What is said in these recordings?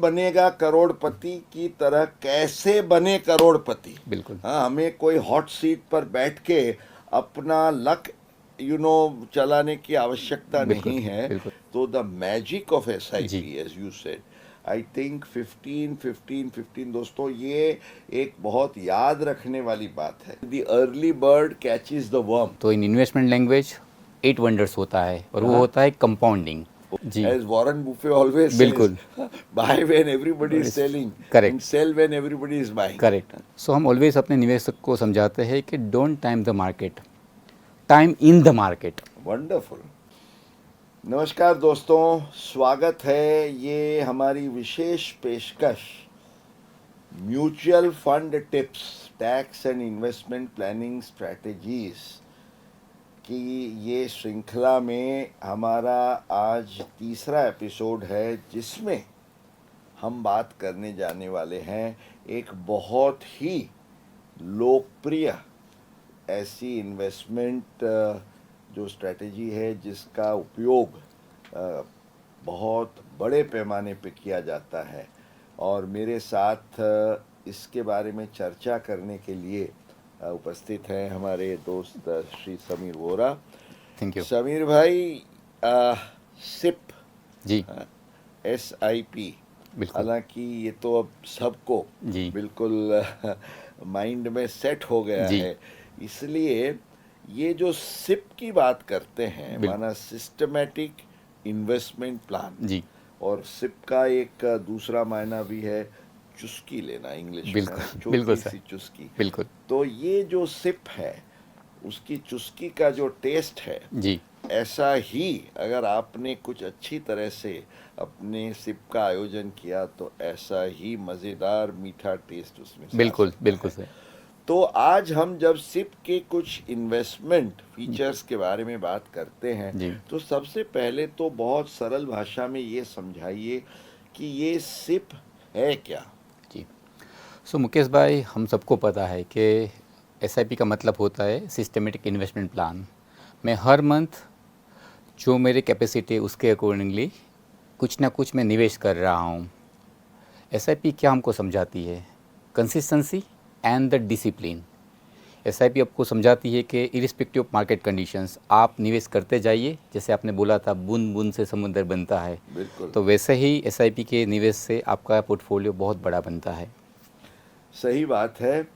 बनेगा करोड़पति की तरह कैसे बने करोड़पति। बिल्कुल। हाँ, हमें कोई हॉट सीट पर बैठ के अपना लक चलाने की आवश्यकता बिल्कुल नहीं है। बिल्कुल तो the magic of ji. SIP as you said, I think 15 दोस्तों, ये एक बहुत याद रखने वाली बात है। The early bird catches the worm, तो इन इन्वेस्टमेंट लैंग्वेज 8 वंडर्स होता है और वो होता है कंपाउंडिंग। जी as Warren Buffett always says, बिल्कुल। buy when everybody is selling and correct sell when everybody is buying. Correct. So हम ऑलवेज अपने निवेशक को समझाते हैं कि don't time the market, time in the market. Wonderful. नमस्कार दोस्तों, स्वागत है ये हमारी विशेष पेशकश mutual fund tips, tax and investment planning strategies की ये श्रृंखला में हमारा आज तीसरा एपिसोड है, जिसमें हम बात करने जाने वाले हैं एक बहुत ही लोकप्रिय ऐसी इन्वेस्टमेंट जो स्ट्रैटेजी है जिसका उपयोग बहुत बड़े पैमाने पे किया जाता है। और मेरे साथ इसके बारे में चर्चा करने के लिए उपस्थित हैं हमारे दोस्त श्री समीर वोरा। Thank you. समीर भाई, सिप जी SIP, बिल्कुल हालांकि ये तो अब सबको जी बिल्कुल माइंड में सेट हो गया जी है, इसलिए ये जो सिप की बात करते हैं, बिल्कुल माना सिस्टमैटिक इन्वेस्टमेंट प्लान, जी और सिप का एक दूसरा मायना भी है चुस्की लेना, इंग्लिश में बिल्कुल बिल्कुल छोटी सर सी चुस्की। बिल्कुल तो ये जो सिप है उसकी चुस्की का जो टेस्ट है, जी ऐसा ही अगर आपने कुछ अच्छी तरह से अपने सिप का आयोजन किया तो ऐसा ही मज़ेदार मीठा टेस्ट उसमें से आ बिल्कुल सकता बिल्कुल है। सर तो आज हम जब सिप के कुछ इन्वेस्टमेंट फीचर्स के बारे में बात करते हैं, जी तो सबसे पहले तो बहुत सरल भाषा में ये समझाइए कि ये सिप है क्या। जी। सो मुकेश भाई, हम सबको पता है कि SIP का मतलब होता है सिस्टमेटिक इन्वेस्टमेंट प्लान। मैं हर मंथ जो मेरी कैपेसिटी है उसके अकॉर्डिंगली कुछ ना कुछ मैं निवेश कर रहा हूँ। SIP क्या हमको समझाती है? Consistency and the discipline. SIP आपको समझाती है कि इरिस्पेक्टिव ऑफ मार्केट कंडीशंस आप निवेश करते जाइए। जैसे आपने बोला था, बूंद बूंद से समुद्र बनता है, बिल्कुल तो वैसे ही SIP के निवेश से आपका पोर्टफोलियो बहुत बड़ा बनता है। सही बात है।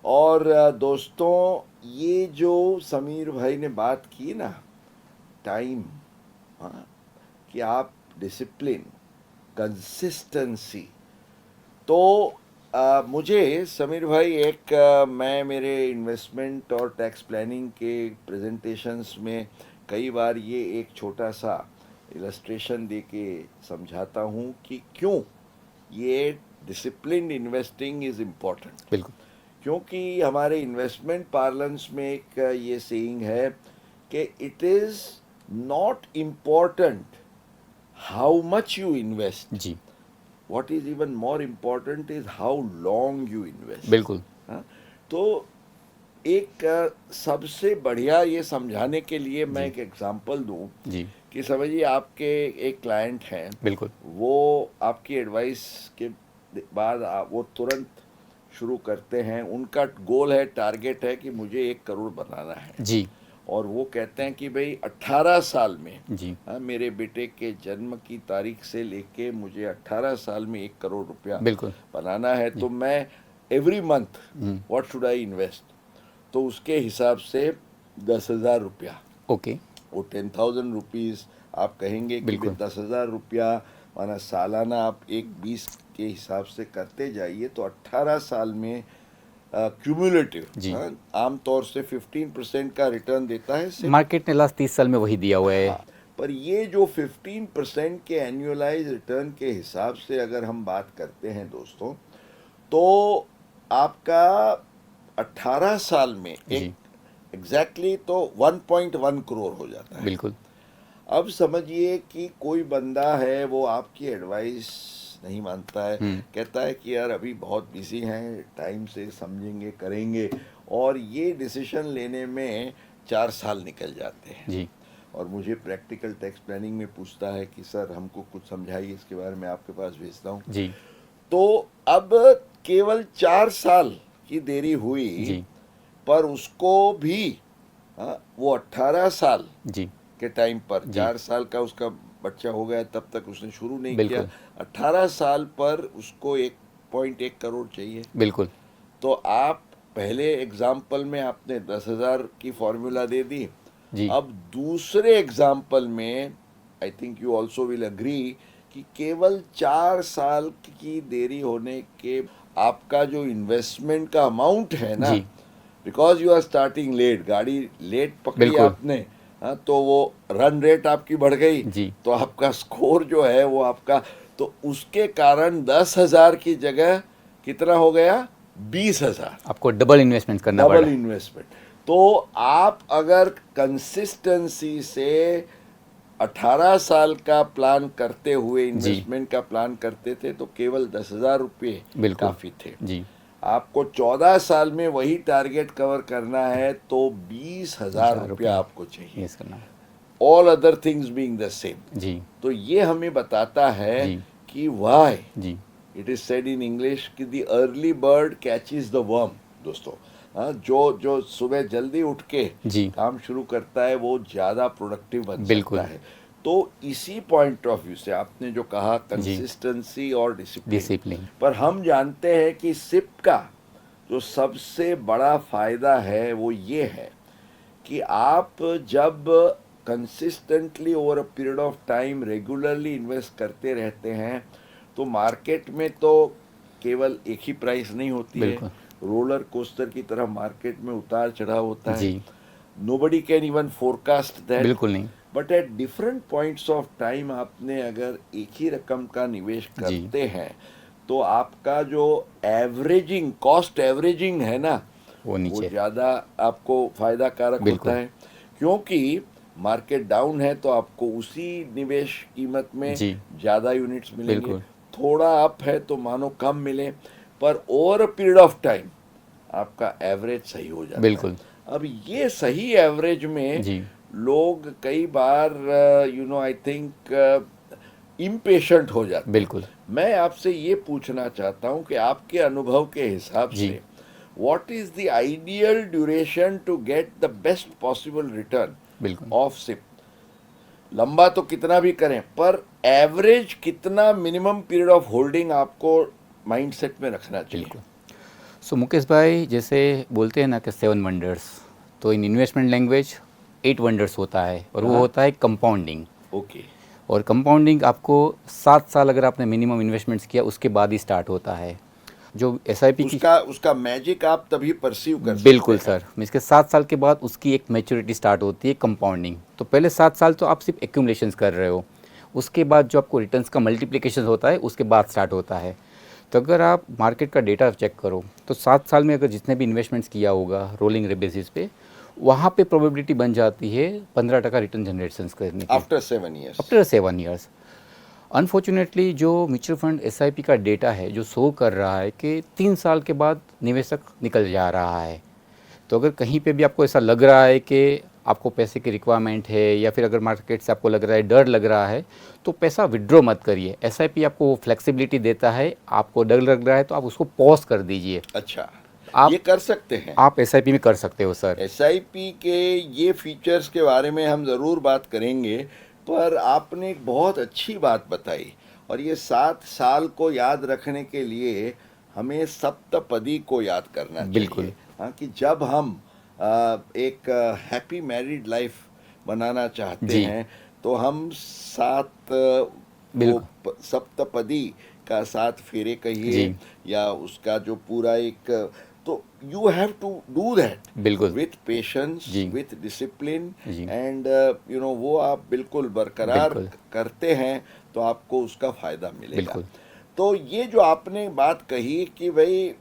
और दोस्तों, ये जो समीर भाई ने बात की ना, टाइम, हाँ, कि आप डिसिप्लिन, कंसिस्टेंसी, तो मुझे समीर भाई एक मैं मेरे इन्वेस्टमेंट और टैक्स प्लानिंग के प्रेजेंटेशंस में कई बार ये एक छोटा सा इलस्ट्रेशन दे के समझाता हूँ कि क्यों ये डिसिप्लिन्ड इन्वेस्टिंग इज़ इम्पॉर्टेंट। बिल्कुल क्योंकि हमारे इन्वेस्टमेंट पार्लेंस में एक ये सेइंग है कि it is not important how much you invest, ji what is even more important is how long you invest. बिल्कुल हाँ, तो एक सबसे बढ़िया ये समझाने के लिए मैं जी एक एग्जांपल दूं जी कि समझिए आपके एक क्लाइंट हैं, बिल्कुल वो आपकी एडवाइस के बाद वो तुरंत शुरू करते हैं। उनका गोल है, टारगेट है कि मुझे 1 करोड़ बनाना है, जी और वो कहते हैं कि भाई 18 साल में, जी हाँ, मेरे बेटे के जन्म की तारीख से लेके मुझे 18 साल में 1 करोड़ रुपया बिल्कुल बनाना है, जी तो मैं every month what should I invest. तो उसके हिसाब से 10,000 रुपया, ओके वो 10,000 रुपीज़ आप कहेंगे कि भाई बिल्कुल 10,000 रुपया माना सालाना आप 1/20 के हिसाब से करते जाइए, तो 18 साल में क्यूमुलेटिव जी। आमतौर से 15% का रिटर्न देता है सिर्फ। मार्केट ने लास्ट 30 साल में वही दिया हुआ है। हाँ, पर ये जो 15% के एनुअलाइज रिटर्न के हिसाब से अगर हम बात करते हैं दोस्तों, तो आपका 18 साल में जी एक एग्जैक्टली तो 1.1 करोड़ हो जाता है। बिल्कुल अब समझिए कि कोई बंदा है, वो आपकी एडवाइस नहीं मानता है, कहता है कि यार अभी बहुत बिजी हैं, टाइम से समझेंगे करेंगे, और ये डिसीजन लेने में 4 साल निकल जाते हैं। जी और मुझे प्रैक्टिकल टैक्स प्लानिंग में पूछता है कि सर हमको कुछ समझाइए इसके बारे में, आपके पास भेजता हूँ। जी तो अब केवल 4 साल की देरी हुई, जी पर उसको भी वो 18 साल जी के टाइम पर, जी 4 साल का उसका बच्चा हो गया तब तक उसने शुरू नहीं किया, बिल्कुल 18 साल पर उसको 1.1 करोड़ चाहिए। बिल्कुल तो आप पहले एग्जाम्पल में आपने 10,000 की फॉर्मूला दे दी। जी अब दूसरे एग्जाम्पल में I think you also will agree कि केवल 4 साल की देरी होने के आपका जो इन्वेस्टमेंट का अमाउंट है ना, जी because you are starting late, गाड़ी लेट पकड़ी बिल्कुल आपने, हाँ, तो वो रन रेट आपकी बढ़ गई, जी तो आपका स्कोर जो है वो आपका, तो उसके कारण 10,000 की जगह कितना हो गया, 20,000, आपको डबल इन्वेस्टमेंट करना डबल पड़ा। इन्वेस्टमेंट। तो आप अगर कंसिस्टेंसी से 18 साल का प्लान करते हुए जी इन्वेस्टमेंट का प्लान करते थे तो केवल 10,000 रुपये बिल्कुल काफ़ी थे। जी आपको 14 साल में वही टारगेट कवर करना है तो 20,000 1000 रुपया रुपये आपको चाहिए, इन्वेस्ट करना। All other things being the same. जी तो ये हमें बताता है जी कि वाई जी it is said in English कि the early bird catches the worm. दोस्तों, हाँ, जो जो सुबह जल्दी उठ के जी काम शुरू करता है वो ज़्यादा प्रोडक्टिव बन सकता बिल्कुल है। तो इसी पॉइंट ऑफ व्यू से आपने जो कहा जी कंसिस्टेंसी और डिसिप्लिन, डिसिप्लिन पर हम जानते हैं कि सिप का जो सबसे बड़ा फायदा है वो ये है कि आप जब consistently over a period of time regularly invest करते रहते हैं तो मार्केट में तो केवल एक ही प्राइस नहीं होती है, बिल्कुल रोलर कोस्टर की तरह मार्केट में उतार चढ़ाव होता है। जी nobody can even forecast that, बिल्कुल नहीं। But at different points of time आपने अगर एक ही रकम का निवेश जी करते हैं तो आपका जो एवरेजिंग कॉस्ट एवरेजिंग है ना, वो वो नीचे ज़्यादा आपको फायदा कारक होता बिल्कुल है, क्योंकि मार्केट डाउन है तो आपको उसी निवेश कीमत में जी ज़्यादा यूनिट्स मिलेंगे, बिल्कुल थोड़ा अप है तो मानो कम मिले, पर over a period of time आपका एवरेज सही हो जाता है। बिल्कुल अब ये सही एवरेज में जी लोग कई बार आई थिंक इम्पेशेंट हो जाते हैं। बिल्कुल मैं आपसे ये पूछना चाहता हूँ कि आपके अनुभव के हिसाब जी से what is the ideal duration to get the best possible return बिल्कुल ऑफ सिप। लंबा तो कितना भी करें पर एवरेज कितना मिनिमम पीरियड ऑफ होल्डिंग आपको माइंडसेट में रखना चाहिए। बिल्कुल। सो मुकेश भाई, जैसे बोलते हैं ना कि 7 वंडर्स, तो इन इन्वेस्टमेंट लैंग्वेज 8 वंडर्स होता है, और वो हाँ, होता है कंपाउंडिंग। ओके, और कंपाउंडिंग आपको 7 साल अगर आपने मिनिमम इन्वेस्टमेंट्स किया उसके बाद ही स्टार्ट होता है। जो एसआईपी की, उसका उसका मैजिक आप तभी परसीव कर सकते बिल्कुल हैं। सर, इसके 7 साल के बाद उसकी एक मैच्योरिटी स्टार्ट होती है कंपाउंडिंग। तो पहले 7 साल तो आप सिर्फ एक्यूमुलेशंस कर रहे हो, उसके बाद जो आपको रिटर्न्स का मल्टीप्लिकेशन होता है उसके बाद स्टार्ट होता है। तो अगर आप मार्केट का डेटा चेक करो तो 7 साल में अगर जितने भी इन्वेस्टमेंट्स किया होगा रोलिंग बेसिस पे, वहाँ पे प्रोबेबिलिटी बन जाती है 15% रिटर्न जनरेशन करने की after 7 years. After 7 years. Unfortunately जो म्यूचुअल फंड एसआईपी का डेटा है जो शो कर रहा है कि 3 साल के बाद निवेशक निकल जा रहा है। तो अगर कहीं पे भी आपको ऐसा लग रहा है कि आपको पैसे की रिक्वायरमेंट है, या फिर अगर मार्केट से आपको लग रहा है डर लग रहा है, तो पैसा विड्रॉ मत करिए। एसआईपी आपको वो फ्लेक्सिबिलिटी देता है, आपको डर लग रहा है तो आप उसको पॉज कर दीजिए। अच्छा, ये आप कर सकते हैं। आप एसआईपी में कर सकते हो सर। एसआईपी के ये फीचर्स के बारे में हम ज़रूर बात करेंगे, पर आपने एक बहुत अच्छी बात बताई, और ये 7 साल को याद रखने के लिए हमें सप्तपदी को याद करना चाहिए। बिल्कुल हाँ, कि जब हम एक हैप्पी मैरिड लाइफ बनाना चाहते जी हैं तो हम सात वो बिल्कुल सप्तपदी का 7 फेरे कहिए जी या उसका जो पूरा एक, तो you have to do that बिल्कुल विथ पेशेंस, जी विथ डिसिप्लिन, जी एंड वो आप बिल्कुल बरकरार बिल्कुल करते हैं तो आपको उसका फ़ायदा मिलेगा। बिल्कुल तो ये जो आपने बात कही कि भाई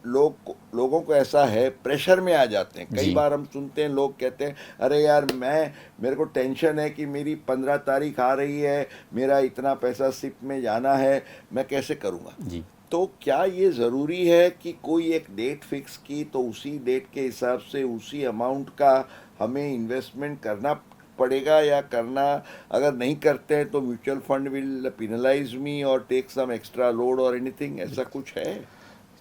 लोगों को ऐसा है, प्रेशर में आ जाते हैं। कई जी बार हम सुनते हैं लोग कहते हैं अरे यार मेरे को टेंशन है कि मेरी 15 तारीख आ रही है, मेरा इतना पैसा सिप में जाना है, मैं कैसे करूँगा। जी तो क्या ये ज़रूरी है कि कोई एक डेट फिक्स की तो उसी डेट के हिसाब से उसी अमाउंट का हमें इन्वेस्टमेंट करना पड़ेगा या करना, अगर नहीं करते हैं तो म्यूचुअल फंड विल पिनलाइज मी और टेक सम एक्स्ट्रा लोड और एनीथिंग, ऐसा कुछ है?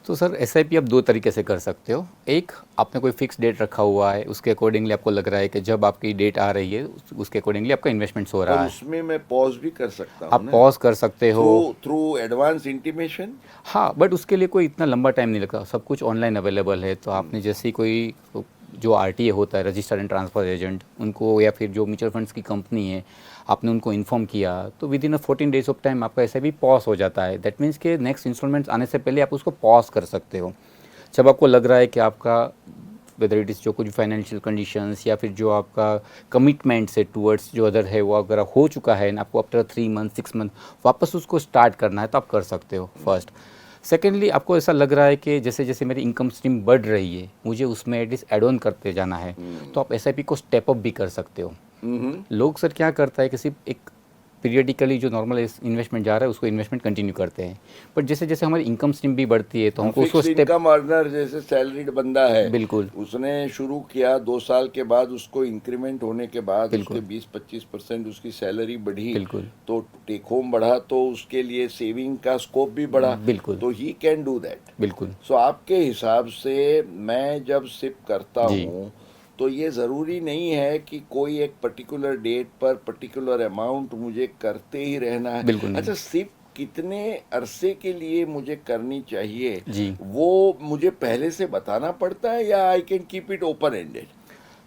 तो सर एसआईपी आप दो तरीके से कर सकते हो। एक, आपने कोई फिक्स डेट रखा हुआ है, उसके अकॉर्डिंगली आपको लग रहा है कि जब आपकी डेट आ रही है उसके अकॉर्डिंगली आपका इन्वेस्टमेंट्स हो पर रहा है। उसमें मैं पॉज भी कर सकता हूँ आप ना, पॉज कर सकते हो। Through through advance intimation. हाँ, बट उसके लिए कोई इतना लंबा टाइम नहीं लगता, सब कुछ ऑनलाइन अवेलेबल है। तो आपने जैसे ही कोई जो आरटीए होता है, रजिस्टर्ड एंड ट्रांसफर एजेंट, उनको या फिर जो म्यूचुअल फंड्स की कंपनी है, आपने उनको इन्फॉर्म किया तो with in 14 days of time आपका ऐसे भी पॉज हो जाता है। दैट मीन्स कि नेक्स्ट इंस्टॉलमेंट्स आने से पहले आप उसको पॉज कर सकते हो। जब आपको लग रहा है कि आपका वेदर इट इज़ जो कुछ फाइनेंशियल कंडीशंस या फिर जो आपका कमिटमेंट्स है टूवर्ड्स जो अदर है वो अगर हो चुका है, आपको आफ्टर 3 मंथ 6 मंथ वापस उसको स्टार्ट करना है, तो आप कर सकते हो फर्स्ट। सेकेंडली, आपको ऐसा लग रहा है कि जैसे जैसे मेरी इनकम स्ट्रीम बढ़ रही है, मुझे उसमें एटलीस्ट एड ऑन करते जाना है, तो आप एसआईपी को स्टेप अप भी कर सकते हो। लोग सर क्या करता है कि सिर्फ एक पीरियडिकली जो नॉर्मल इन्वेस्टमेंट जा रहा है उसको इन्वेस्टमेंट कंटिन्यू करते हैं, बट जैसे जैसे हमारी इनकम स्ट्रीम भी बढ़ती है तो हमको उसको फिक्स स्टेप। इनकम अर्नर जैसे सैलरीड बंदा है, बिल्कुल उसने शुरू किया, 2 साल के बाद उसको इंक्रीमेंट होने के बाद बिल्कुल। उसके 20-25% उसकी सैलरी बढ़ी, बिल्कुल तो टेक होम बढ़ा, तो उसके लिए सेविंग का स्कोप भी बढ़ा, बिल्कुल तो ही कैन डू दैट। बिल्कुल सो आपके हिसाब से मैं जब सिप करता जी हूँ तो ये ज़रूरी नहीं है कि कोई एक पर्टिकुलर डेट पर पर्टिकुलर अमाउंट मुझे करते ही रहना है। बिल्कुल नहीं। अच्छा, सिप कितने अरसे के लिए मुझे करनी चाहिए, जी। वो मुझे पहले से बताना पड़ता है या I can keep it open ended?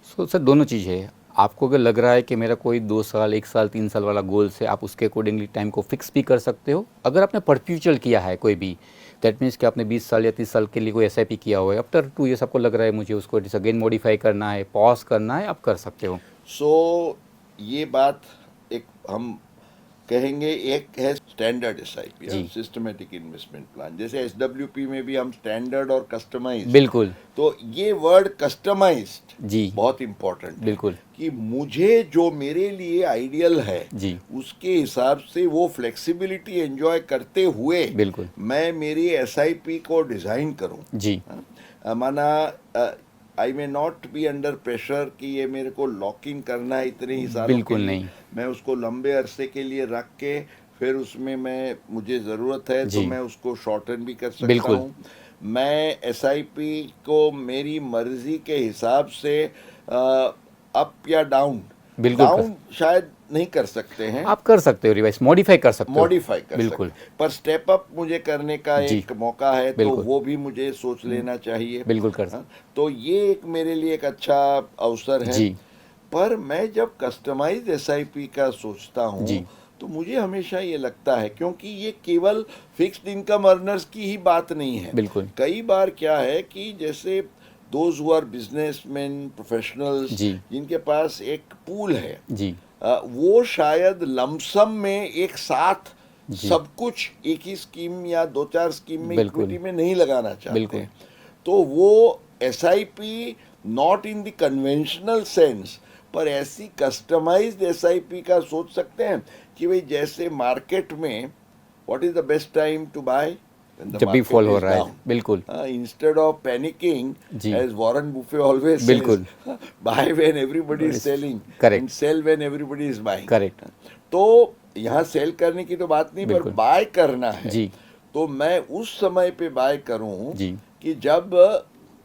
So sir दोनों चीज़ है। आपको अगर लग रहा है कि मेरा कोई 2 साल 1 साल 3 साल वाला गोल्स है, आप उसके अकॉर्डिंगली टाइम को फिक्स भी कर सकते हो। अगर आपने परप्यूचुअल किया है कोई भी, दैट मीन्स कि आपने 20 साल या 30 साल के लिए कोई एसआईपी किया हुआ है, आफ्टर 2 ईयर्स आपको लग रहा है मुझे उसको अगेन मॉडिफाई करना है, पॉज करना है, आप कर सकते हो। सो ये बात एक हम कहेंगे, एक है स्टैंडर्ड एसआईपी, जी सिस्टमेटिक इन्वेस्टमेंट प्लान, जैसे एसडब्ल्यूपी में भी हम स्टैंडर्ड और कस्टमाइज्ड, बिल्कुल। तो ये वर्ड कस्टमाइज्ड जी बहुत इंपॉर्टेंट है बिल्कुल। कि मुझे जो मेरे लिए आइडियल है जी उसके हिसाब से वो फ्लेक्सिबिलिटी एंजॉय करते हुए बिल्कुल। मैं मेरी एसआईपी को डिज़ाइन करूं। जी माना I may not be under pressure कि ये मेरे को लॉक इन करना है इतने ही सालों के बिल्कुल लिए, नहीं। मैं उसको लंबे अरसे के लिए रख के फिर उसमें मैं मुझे ज़रूरत है तो जी मैं उसको शॉर्टन भी कर सकता बिल्कुल हूँ। मैं एसआईपी को मेरी मर्ज़ी के हिसाब से अप या डाउन, बिल्कुल कर, डाउन शायद नहीं कर सकते हैं, आप कर सकते हो, रिवाइज मॉडिफाई कर सकते हो। मॉडिफाई कर बिल्कुल सकते हैं, पर स्टेप अप मुझे करने का जी एक मौका है तो बिल्कुल वो भी मुझे सोच लेना चाहिए। बिल्कुल कर हाँ, तो ये एक मेरे लिए एक अच्छा अवसर है। जी पर मैं जब कस्टमाइज्ड एसआईपी का सोचता हूँ जी तो मुझे हमेशा ये लगता है, क्योंकि ये केवल फिक्स्ड इनकम अर्नर्स की ही बात नहीं है, बिल्कुल कई बार क्या है कि जैसे those who are businessman professionals जी जिनके पास एक पूल है, जी वो शायद लमसम में एक साथ जी सब कुछ एक ही स्कीम या 2-4 स्कीम में बिल्कुल इक्विटी में नहीं लगाना चाहते बिल्कुल हैं। तो वो SIP not in the conventional sense, पर ऐसी कस्टमाइज्ड एसआईपी का सोच सकते हैं कि भाई जैसे मार्केट में what is the best time to buy, when the जब भी फॉल मार्केट हो इज रहा है। डाउन, बिल्कुल instead of panicking, ji as Warren Buffett always says, बिल्कुल buy when everybody is selling and correct sell when everybody is buying. Correct तो यहाँ cell करने की तो बात नहीं, पर बिल्कुल बाय करना है, जी तो मैं उस समय पे बाय करूं जी कि जब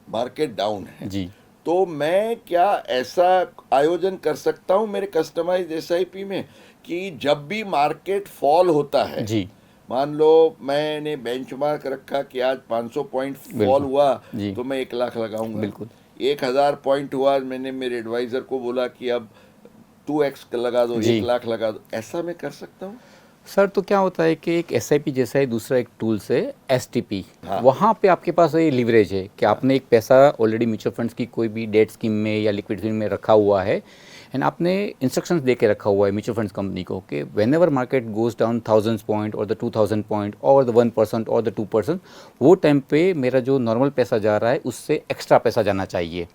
मार्केट डाउन है। जी तो मैं क्या ऐसा आयोजन कर सकता हूं मेरे कस्टमाइज्ड एसआईपी में कि जब भी मार्केट फॉल होता है, जी मान लो मैंने बेंचमार्क रखा कि आज 500 पॉइंट फॉल बिल्कुल हुआ जी तो मैं 1 लाख लगाऊंगा, बिल्कुल 1000 पॉइंट हुआ, मैंने मेरे एडवाइज़र को बोला कि अब 2x लगा दो, जी 1 लाख लगा दो, ऐसा मैं कर सकता हूँ? सर, तो क्या होता है कि एक एसआईपी जैसा है, दूसरा एक टूल्स है एसटीपी। हाँ वहाँ पे आपके पास ये लिवरेज है कि आपने एक पैसा ऑलरेडी म्यूचुअल फंड्स की कोई भी डेट स्कीम में या लिक्विड स्कीम में रखा हुआ है, एंड आपने इंस्ट्रक्शंस दे के रखा हुआ है म्यूचुअल फंड्स कंपनी को कि when ever market goes down 1000 point और द 2000 पॉइंट और द 1% और द 2%, वो टाइम पे मेरा जो नॉर्मल पैसा जा रहा है उससे एक्स्ट्रा पैसा जाना चाहिए,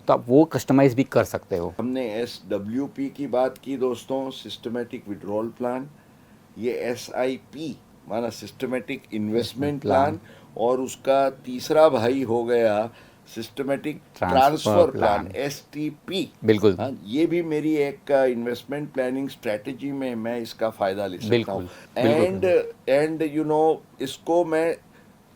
तो आप वो कस्टमाइज भी कर सकते हो। हमने SWP की बात की दोस्तों, सिस्टमेटिक विड्रॉल प्लान, ये SIP माना सिस्टमेटिक इन्वेस्टमेंट प्लान, और उसका तीसरा भाई हो गया systematic transfer transfer plan, plan. STP। बिल्कुल हाँ, ये भी मेरी एक इन्वेस्टमेंट प्लानिंग स्ट्रेटजी में मैं इसका फ़ायदा ले सकता हूँ। बिल्कुल बिल्कुल एंड एंड इसको मैं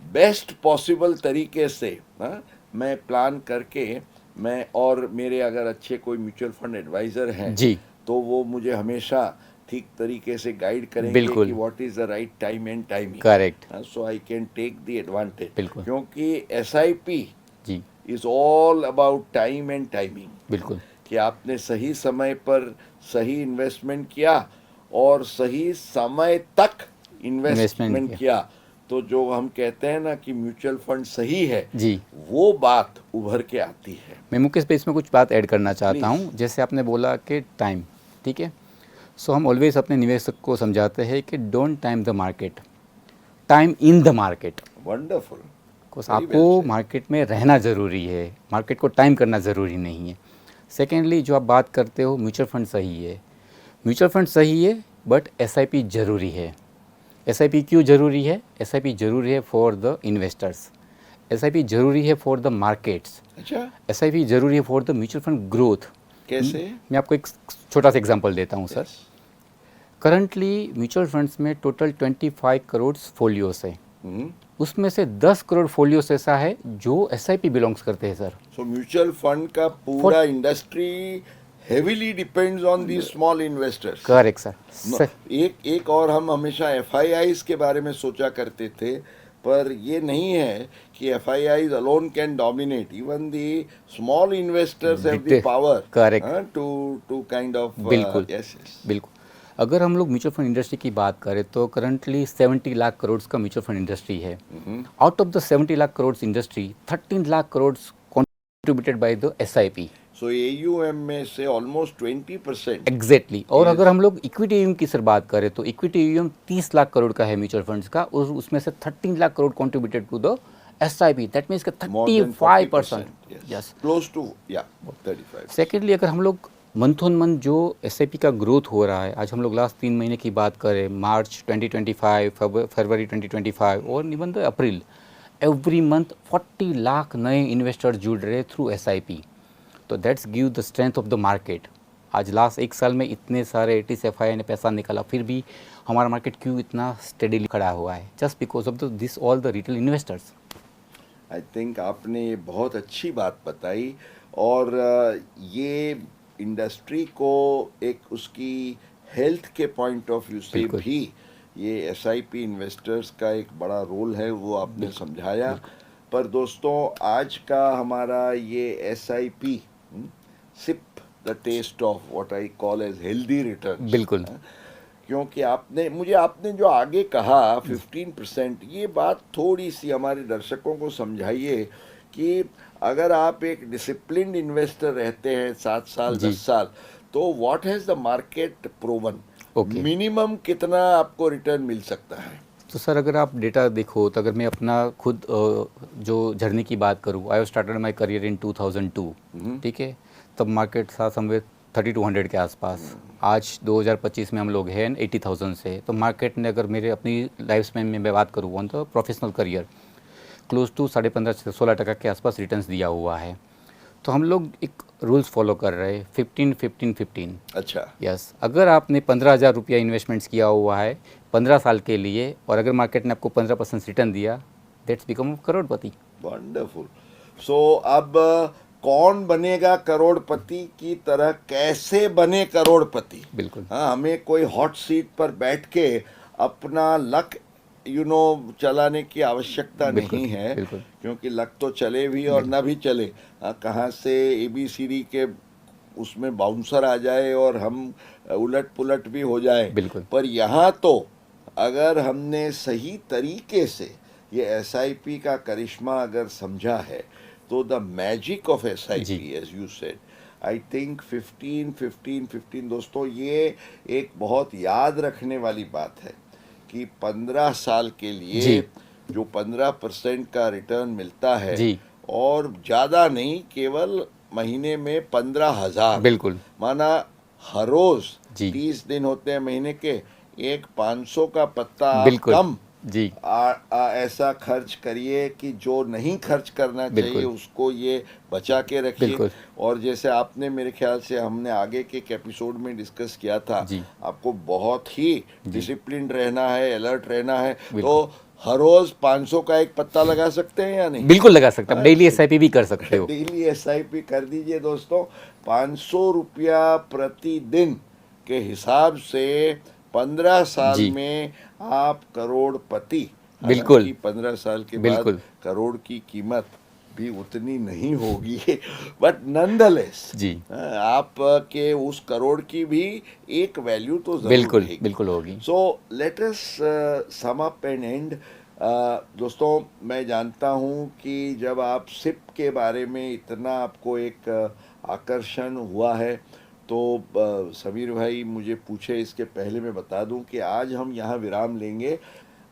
बेस्ट पॉसिबल तरीके से, हाँ, मैं प्लान करके, मैं और मेरे अगर अच्छे कोई म्यूचुअल फंड एडवाइज़र हैं जी तो वो मुझे हमेशा ठीक तरीके से गाइड करेंगे कि बिल्कुल what is the right time and correct timing, so I can take the advantage. बिल्कुल क्योंकि SIP ji is all about time and timing, बिल्कुल कि आपने सही समय पर सही इन्वेस्टमेंट किया और सही समय तक इन्वेस्टमेंट इन्वेस्टमेंट किया किया, तो जो हम कहते हैं ना कि म्यूचुअल फंड सही है, जी। वो बात उभर के आती है। मैं मुकेश पे इसमें कुछ बात ऐड करना चाहता प्लीज। हूँ। जैसे आपने बोला कि टाइम, ठीक है, सो हम ऑलवेज अपने निवेशक को समझाते हैं कि don't time the market, time in the market. Wonderful, because very आपको वेल सेड। मार्केट में रहना ज़रूरी है, मार्केट को टाइम करना ज़रूरी नहीं है। सेकेंडली, जो आप बात करते हो म्यूचुअल फंड सही है, म्यूचुअल फंड सही है, बट SIP ज़रूरी है। SIP क्यों ज़रूरी है? SIP ज़रूरी है फॉर द इन्वेस्टर्स, SIP ज़रूरी है फॉर द मार्केट्स, अच्छा, SIP ज़रूरी है for the mutual fund growth. कैसे? मैं आपको एक छोटा सा एग्जांपल देता हूँ sir. Yes. Currently mutual funds में टोटल 25 करोड़ फोलियोस है, उसमें से 10 करोड़ फोलियोस ऐसा है जो SIP बिलोंग्स करते हैं सर। सो म्यूचुअल फंड का पूरा industry heavily depends on the small investors. Correct sir. एक और हम हमेशा FIIs के बारे में सोचा करते थे, पर ये नहीं है कि FIIs alone can dominate, even the small investors have the power correct to kind of. बिल्कुल यस यस। बिल्कुल। अगर हम लोग म्यूचुअल फंड इंडस्ट्री की बात करें तो करंटली 70 लाख करोड़ का म्यूचुअल फंड इंडस्ट्री है। Out of the 70 lakh crore industry, 13 lakh crore contributed by the SIP। So AUM में से ऑलमोस्ट 20%। एग्जैक्टली। और अगर हम लोग इक्विटी AUM की सर बात करें तो इक्विटी AUM 30 लाख करोड़ का है म्यूचुअल फंड्स का, और उसमें से 13 lakh crore contributed to the SIP। That means 35%। Yes, close to, या 35। सेकेंडली, अगर हम लोग मंथ ऑन मंथ जो SIP का ग्रोथ हो रहा है, आज हम लोग लास्ट 3 महीने की बात करें, मार्च 2025, फरवरी 2025 और even the April, every month 40 lakh नए इन्वेस्टर्स जुड़ रहे थ्रू SIP। तो that's give the strength of the market. आज लास्ट 1 साल में इतने सारे ATS FII ने पैसा निकाला, फिर भी हमारा मार्केट क्यों इतना स्टेडीली खड़ा हुआ है? Just because of this all the retail investors. I think आपने ये बहुत अच्छी बात बताई, और ये इंडस्ट्री को एक उसकी हेल्थ के पॉइंट ऑफ व्यू से बिल्कुल भी ये SIP इन्वेस्टर्स का एक बड़ा रोल है, वो आपने समझाया। पर दोस्तों, आज का हमारा ये SIP, SIP the test of what I call as healthy returns. बिल्कुल क्योंकि आपने जो आगे कहा 15%, ये बात थोड़ी सी हमारे दर्शकों को समझाइए कि अगर आप एक डिसिप्लिन्ड इन्वेस्टर रहते हैं 7 साल जी 10 साल, तो what has the market proven, okay. Minimum कितना आपको रिटर्न मिल सकता है? तो सर, अगर आप डेटा देखो तो अगर मैं अपना खुद जो जर्नी की बात करूँ, I have started my career in 2002, ठीक है, तब मार्केट था समवेयर 3200 के आसपास। आज 2025 में हम लोग हैं 80,000 से। तो मार्केट ने, अगर मेरे अपनी लाइफ स्पैन में मैं बात करूँ on the professional career, close to 15.5 से 16% के आसपास रिटर्न्स दिया हुआ है। तो हम लोग एक रूल्स फॉलो कर रहे हैं, 15-15-15। अच्छा। यस, अगर आपने 15,000 रुपया इन्वेस्टमेंट्स किया हुआ है 15 साल के लिए, और अगर मार्केट ने आपको 15% रिटर्न दिया, दैट्स बिकम करोड़पति। वंडरफुल। सो अब कौन बनेगा करोड़पति की तरह, कैसे बने करोड़पति? बिल्कुल हाँ, हमें कोई हॉट सीट पर बैठ के अपना लक चलाने की आवश्यकता बिल्कुल नहीं है, बिल्कुल क्योंकि लक तो चले भी और ना भी चले, कहाँ से ABCD के उसमें बाउंसर आ जाए और हम उलट पुलट भी हो जाए। बिल्कुल पर यहाँ तो अगर हमने सही तरीके से ये SIP का करिश्मा अगर समझा है, तो the magic of SIP, ji as you said, I think 15-15-15 दोस्तों, ये एक बहुत याद रखने वाली बात है कि 15 साल के लिए जी जो 15% का रिटर्न मिलता है, जी और ज़्यादा नहीं, केवल महीने में 15,000, बिल्कुल माना हर रोज़ जी 30 दिन होते हैं महीने के, एक 500 का पत्ता आप बिल्कुल कम जी ऐसा खर्च करिए कि जो नहीं खर्च करना चाहिए बिल्कुल। उसको ये बचा के रखिए। बिल्कुल। और जैसे आपने मेरे ख्याल से हमने आगे के एक एपिसोड में डिस्कस किया था, जी आपको बहुत ही जी डिसिप्लिन रहना है, अलर्ट रहना है। तो बिल्कुल। हर रोज 500 का एक पत्ता लगा सकते हैं या नहीं? बिल्कुल लगा सकते हैं, डेली अच्छा, एसआईपी भी कर सकते हो। डेली एसआईपी कर दीजिए दोस्तों। 500 रुपया प्रतिदिन के हिसाब से 15 साल जी में आप करोड़पति। बिल्कुल। हालांकि 15 साल के बाद बिल्कुल। करोड़ की कीमत भी उतनी नहीं होगी, बट नॉनदलेस जी आप के उस करोड़ की भी एक वैल्यू तो ज़रूर बिल्कुल रहेगी। बिल्कुल होगी। So let us sum up and and. दोस्तों, मैं जानता हूँ कि जब आप सिप के बारे में इतना आपको एक आकर्षण हुआ है, तो समीर भाई मुझे पूछे इसके पहले मैं बता दूं कि आज हम यहाँ विराम लेंगे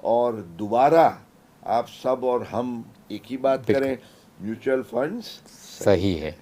और दोबारा आप सब और हम एक ही बात बिल्कुल करें, म्यूचुअल फंड्स सही सही है। है।